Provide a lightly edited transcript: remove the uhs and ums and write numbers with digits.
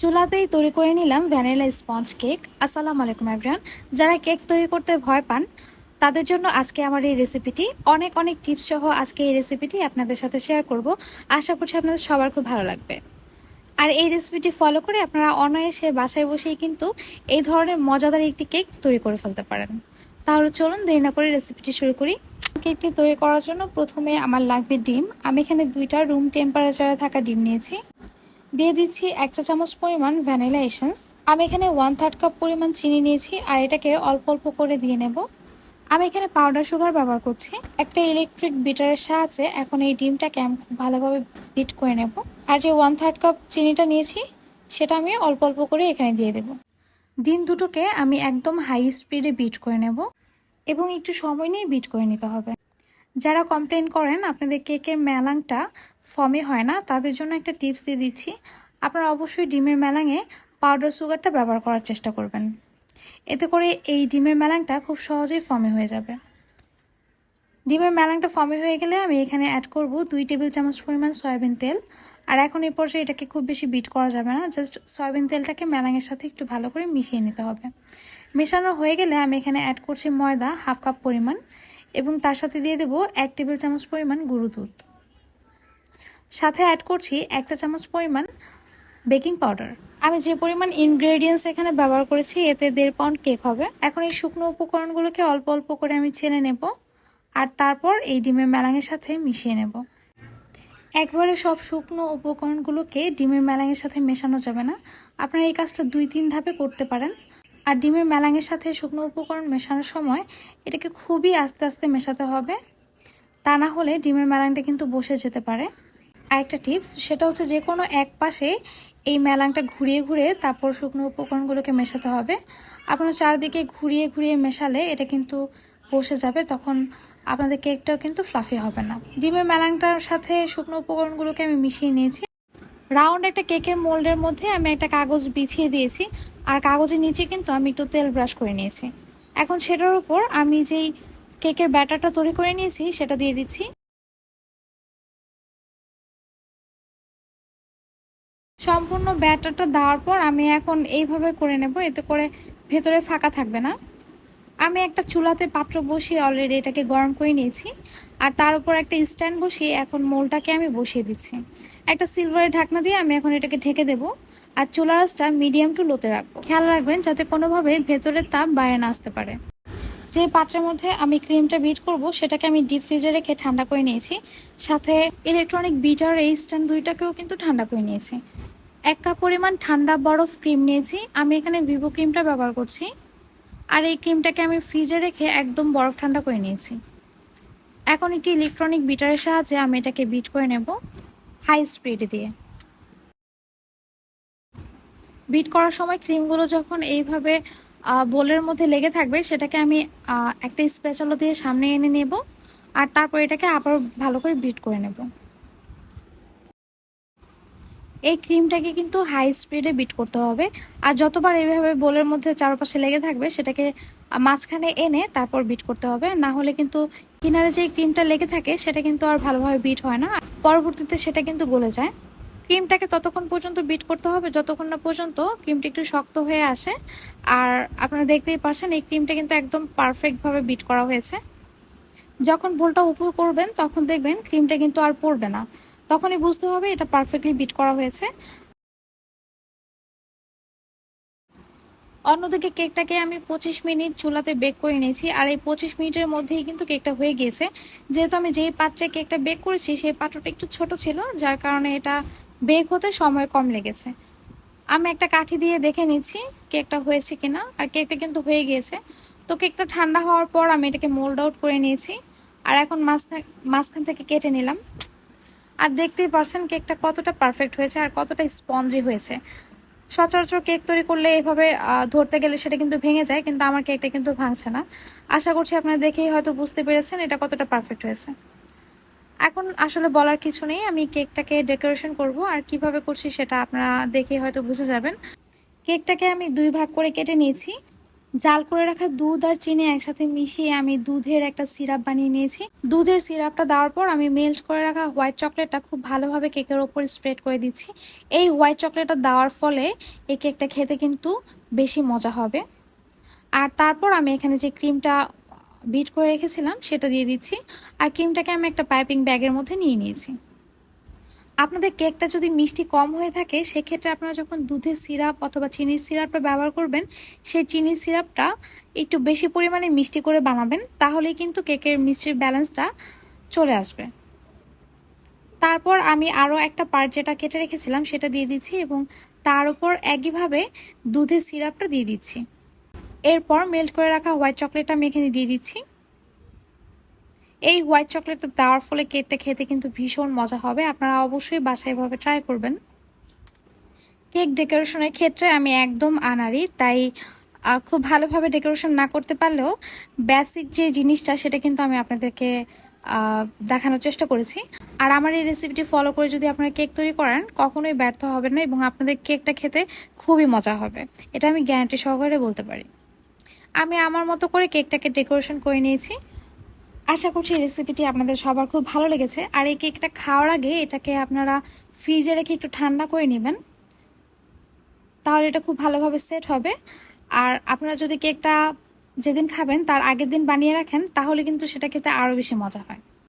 চুলাতেই তৈরি করে নিলাম ভ্যানিলা স্পঞ্জ কেক। আসসালামু আলাইকুম এভরিওয়ান। যারা কেক তৈরি করতে ভয় পান তাদের জন্য আজকে আমার এই রেসিপিটি অনেক অনেক টিপস সহ আজকে এই রেসিপিটি আপনাদের সাথে শেয়ার করব। আশা করছি আপনাদের সবার খুব ভালো লাগবে। আর এই রেসিপিটি ফলো করে আপনারা অনায়াসে বাসায় বসেই কিন্তু এই ধরনের মজাদার একটি কেক তৈরি করে ফেলতে পারেন। তাহলে চলুন দেরি না করে রেসিপিটি শুরু করি। কেকটি তৈরি করার জন্য প্রথমে আমার লাগবে ডিম। আমি এখানে 2টা রুম টেম্পারেচারে থাকা ডিম নিয়েছি। দিয়ে দিচ্ছি 1 চা চামচ পরিমাণ ভ্যানিলা এসেন্স। আমি এখানে 1/3 কাপ পরিমাণ চিনি নিয়েছি আর এটাকে অল্প অল্প করে দিয়ে নেব। আমি এখানে পাউডার সুগার ব্যবহার করছি। একটা ইলেকট্রিক বিটারের সাহায্যে এখন এই ডিমটাকে আমি খুব ভালোভাবে বিট করে নেব। আর যে 1/3 কাপ চিনিটা নিয়েছি সেটা আমি অল্প অল্প করে এখানে দিয়ে দেব। ডিম দুটোকে আমি একদম হাই স্পিডে বিট করে নেব এবং একটু সময় নিয়ে বিট করে নিতে হবে। যারা কমপ্লেন করেন আপনাদের কেকের মেলাংটা ফর্মে হয় না, তাদের জন্য একটা টিপস দিয়ে দিচ্ছি। আপনারা অবশ্যই ডিমের মেলাঙে পাউডার সুগারটা ব্যবহার করার চেষ্টা করবেন। এতে করে এই ডিমের মেলাংটা খুব সহজেই ফর্মে হয়ে যাবে। ডিমের মেলাংটা ফর্মে হয়ে গেলে আমি এখানে অ্যাড করব 2 টেবিল চামচ পরিমাণ সয়াবিন তেল। আর এখন এই পর্যায়ে এটাকে খুব বেশি বিট করা যাবে না, জাস্ট সয়াবিন তেলটাকে মেলাঙের সাথে একটু ভালো করে মিশিয়ে নিতে হবে। মেশানো হয়ে গেলে আমি এখানে অ্যাড করছি ময়দা 1/2 কাপ পরিমাণ এবং তার সাথে দিয়ে দেবো 1 টেবিল চামচ পরিমাণ গুঁড়ো দুধ। সাথে অ্যাড করছি 1 চা চামচ পরিমাণ বেকিং পাউডার। আমি যে পরিমাণ ইনগ্রেডিয়েন্টস এখানে ব্যবহার করেছি এতে 1.5 পাউন্ড কেক হবে। এখন এই শুকনো উপকরণগুলোকে অল্প অল্প করে আমি ছেলে নেব আর তারপর এই ডিমের মেলাঙের সাথে মিশিয়ে নেব। একবারে সব শুকনো উপকরণগুলোকে ডিমের মেলাঙের সাথে মেশানো যাবে না, আপনারা এই কাজটা 2-3 ধাপে করতে পারেন। আর ডিমের মেলাঙের সাথে শুকনো উপকরণ মেশানোর সময় এটাকে খুবই আস্তে আস্তে মেশাতে হবে, তা না হলে ডিমের মেলাংটা কিন্তু বসে যেতে পারে। আরেকটা টিপস, সেটা হচ্ছে যে কোনো এক পাশে এই মেলাংটা ঘুরিয়ে ঘুরিয়ে তারপর শুকনো উপকরণগুলোকে মেশাতে হবে। আপনারা চারদিকে ঘুরিয়ে ঘুরিয়ে মেশালে এটা কিন্তু বসে যাবে, তখন আপনাদের কেকটাও কিন্তু ফ্লাফি হবে না। ডিমের মেলাংটার সাথে শুকনো উপকরণগুলোকে আমি মিশিয়ে নিয়েছি। রাউন্ড একটা কেকের মোল্ডের মধ্যে আমি একটা কাগজ বিছিয়ে দিয়েছি আর কাগজের নিচে কিন্তু আমি একটু তেল ব্রাশ করে নিয়েছি। এখন সেটার উপর আমি যেই কেকের ব্যাটারটা তৈরি করে নিয়েছি সেটা দিয়ে দিচ্ছি। সম্পূর্ণ ব্যাটারটা দেওয়ার পর আমি এখন এইভাবে করে নেব, এতে করে ভেতরে ফাঁকা থাকবে না। আমি একটা চুলাতে পাত্র বসিয়ে অলরেডি এটাকে গরম করে নিয়েছি আর তার উপর একটা স্ট্যান্ড বসিয়ে এখন মোলটাকে আমি বসিয়ে দিচ্ছি। একটা সিলভারের ঢাকনা দিয়ে আমি এখন এটাকে ঢেকে দেব আর চুলার আঁচটা মিডিয়াম টু লোতে রাখবো। খেয়াল রাখবেন যাতে কোনোভাবে ভেতরের তাপ বাইরে না আসতে পারে। যে পাত্রের মধ্যে আমি ক্রিমটা বিট করব সেটাকে আমি ডিপ ফ্রিজে রেখে ঠান্ডা করে নিয়েছি। সাথে ইলেকট্রনিক বিটার এই স্ট্যান্ড দুইটাকেও কিন্তু ঠান্ডা করে নিয়েছি। 1 কাপ পরিমাণ ঠান্ডা বরফ ক্রিম নিয়েছি। আমি এখানে ভিভো ক্রিমটা ব্যবহার করছি আর এই ক্রিমটাকে আমি ফ্রিজে রেখে একদম বরফ ঠান্ডা করে নিয়েছি। এখন একটি ইলেকট্রনিক বিটারের সাহায্যে আমি এটাকে বিট করে নেব হাই স্পিডে দিয়ে। বিট করার সময় ক্রিমগুলো যখন এইভাবে বোলের মধ্যে লেগে থাকবে সেটাকে আমি একটা স্প্যাচুলা দিয়ে সামনে এনে নেব আর তারপর এটাকে আবার ভালো করে বিট করে নেব। এই ক্রিমটাকে কিন্তু হাই স্পিডে বিট করতে হবে আর যতবার এইভাবে বোলের মধ্যে চারপাশে লেগে থাকবে সেটাকে মাঝখানে এনে তারপর বিট করতে হবে, না হলে কিন্তু কিনারে যে ক্রিমটা লেগে থাকে সেটা কিন্তু আর ভালোভাবে বিট হয় না, পরবর্তীতে সেটা কিন্তু গলে যায়। ক্রিমটাকে ততক্ষণ পর্যন্ত বিট করতে হবে যতক্ষণ না পর্যন্ত ক্রিমটা একটু শক্ত হয়ে আসে। আর আপনারা দেখতেই পাচ্ছেন এই ক্রিমটা কিন্তু একদম পারফেক্টভাবে বিট করা হয়েছে। যখন বোলটা উপর করবেন তখন দেখবেন ক্রিমটা কিন্তু আর পড়বে না, তখনই বুঝতে হবে এটা পারফেক্টলি বিট করা হয়েছে। অন্যদিকে কেকটাকে আমি 25 মিনিট চুলাতে বেক করে নিয়েছি আর এই 25 মিনিটের মধ্যেই কিন্তু কেকটা হয়ে গিয়েছে। যেহেতু আমি যেই পাত্রে কেকটা বেক করেছি সেই পাত্রটা একটু ছোট ছিল, যার কারণে এটা বেক হতে সময় কম লেগেছে। আমি একটা কাঠি দিয়ে দেখে নিচ্ছি কেকটা হয়েছে কিনা, আর কেকটা কিন্তু হয়ে গিয়েছে। তো কেকটা ঠান্ডা হওয়ার পর আমি এটাকে মোল্ড আউট করে নিয়েছি আর এখন মাঝখান থেকে কেটে নিলাম। আর দেখতেই পারছেন কেকটা কতটা পারফেক্ট হয়েছে আর কতটা স্পঞ্জি হয়েছে। সচরাচর কেক তৈরি করলে এভাবে ধরতে গেলে সেটা কিন্তু ভেঙে যায়, কিন্তু আমার কেকটা কিন্তু ভাঙছে না। আশা করছি আপনারা দেখেই হয়তো বুঝতে পেরেছেন এটা কতটা পারফেক্ট হয়েছে। এখন আসলে বলার কিছু নেই, আমি কেকটাকে ডেকোরেশন করব আর কিভাবে করছি সেটা আপনারা দেখেই হয়তো বুঝে যাবেন। কেকটাকে আমি 2 ভাগ করে কেটে নিয়েছি। জাল করে রাখা দুধ আর চিনি একসাথে মিশিয়ে আমি দুধের একটা সিরাপ বানিয়ে নিয়েছি। দুধের সিরাপটা দেওয়ার পর আমি মেল্ট করে রাখা হোয়াইট চকলেটটা খুব ভালোভাবে কেকের ওপর স্প্রেড করে দিচ্ছি। এই হোয়াইট চকলেটটা দেওয়ার ফলে এই কেকটা খেতে কিন্তু বেশি মজা হবে। আর তারপর আমি এখানে যে ক্রিমটা বিট করে রেখেছিলাম সেটা দিয়ে দিচ্ছি। আর ক্রিমটাকে আমি একটা পাইপিং ব্যাগের মধ্যে নিয়ে নিয়েছি। আপনাদের কেকটা যদি মিষ্টি কম হয়ে থাকে সেক্ষেত্রে আপনারা যখন দুধের সিরাপ অথবা চিনির সিরাপটা ব্যবহার করবেন, সেই চিনির সিরাপটা একটু বেশি পরিমাণে মিষ্টি করে বানাবেন, তাহলেই কিন্তু কেকের মিষ্টির ব্যালেন্সটা চলে আসবে। তারপর আমি আরও একটা পার্ট যেটা কেটে রেখেছিলাম সেটা দিয়ে দিচ্ছি এবং তার উপর একইভাবে দুধের সিরাপটা দিয়ে দিচ্ছি। এরপর মেল্ট করে রাখা হোয়াইট চকলেটটা আমি এখানে দিয়ে দিচ্ছি। এই হোয়াইট চকলেটটা দেওয়ার ফলে কেকটা খেতে কিন্তু ভীষণ মজা হবে। আপনারা অবশ্যই বাসায় এভাবে ট্রাই করবেন। কেক ডেকোরেশনের ক্ষেত্রে আমি একদম আনাড়ি, তাই খুব ভালোভাবে ডেকোরেশন না করতে পারলেও বেসিক যে জিনিসটা সেটা কিন্তু আমি আপনাদেরকে দেখানোর চেষ্টা করেছি। আর আমার এই রেসিপিটি ফলো করে যদি আপনারা কেক তৈরি করেন কখনোই ব্যর্থ হবেন না এবং আপনাদের কেকটা খেতে খুবই মজা হবে, এটা আমি গ্যারান্টি সহকারে বলতে পারি। আমি আমার মতো করে কেকটাকে ডেকোরেশন করে নিয়েছি। আশা করছি এই রেসিপিটি আপনাদের সবার খুব ভালো লেগেছে। আর এই কেকটা খাওয়ার আগে এটাকে আপনারা ফ্রিজে রেখে একটু ঠান্ডা করে নেবেন, তাহলে এটা খুব ভালোভাবে সেট হবে। আর আপনারা যদি কেকটা যেদিন খাবেন তার আগের দিন বানিয়ে রাখেন তাহলে কিন্তু সেটা খেতে আরও বেশি মজা হয়।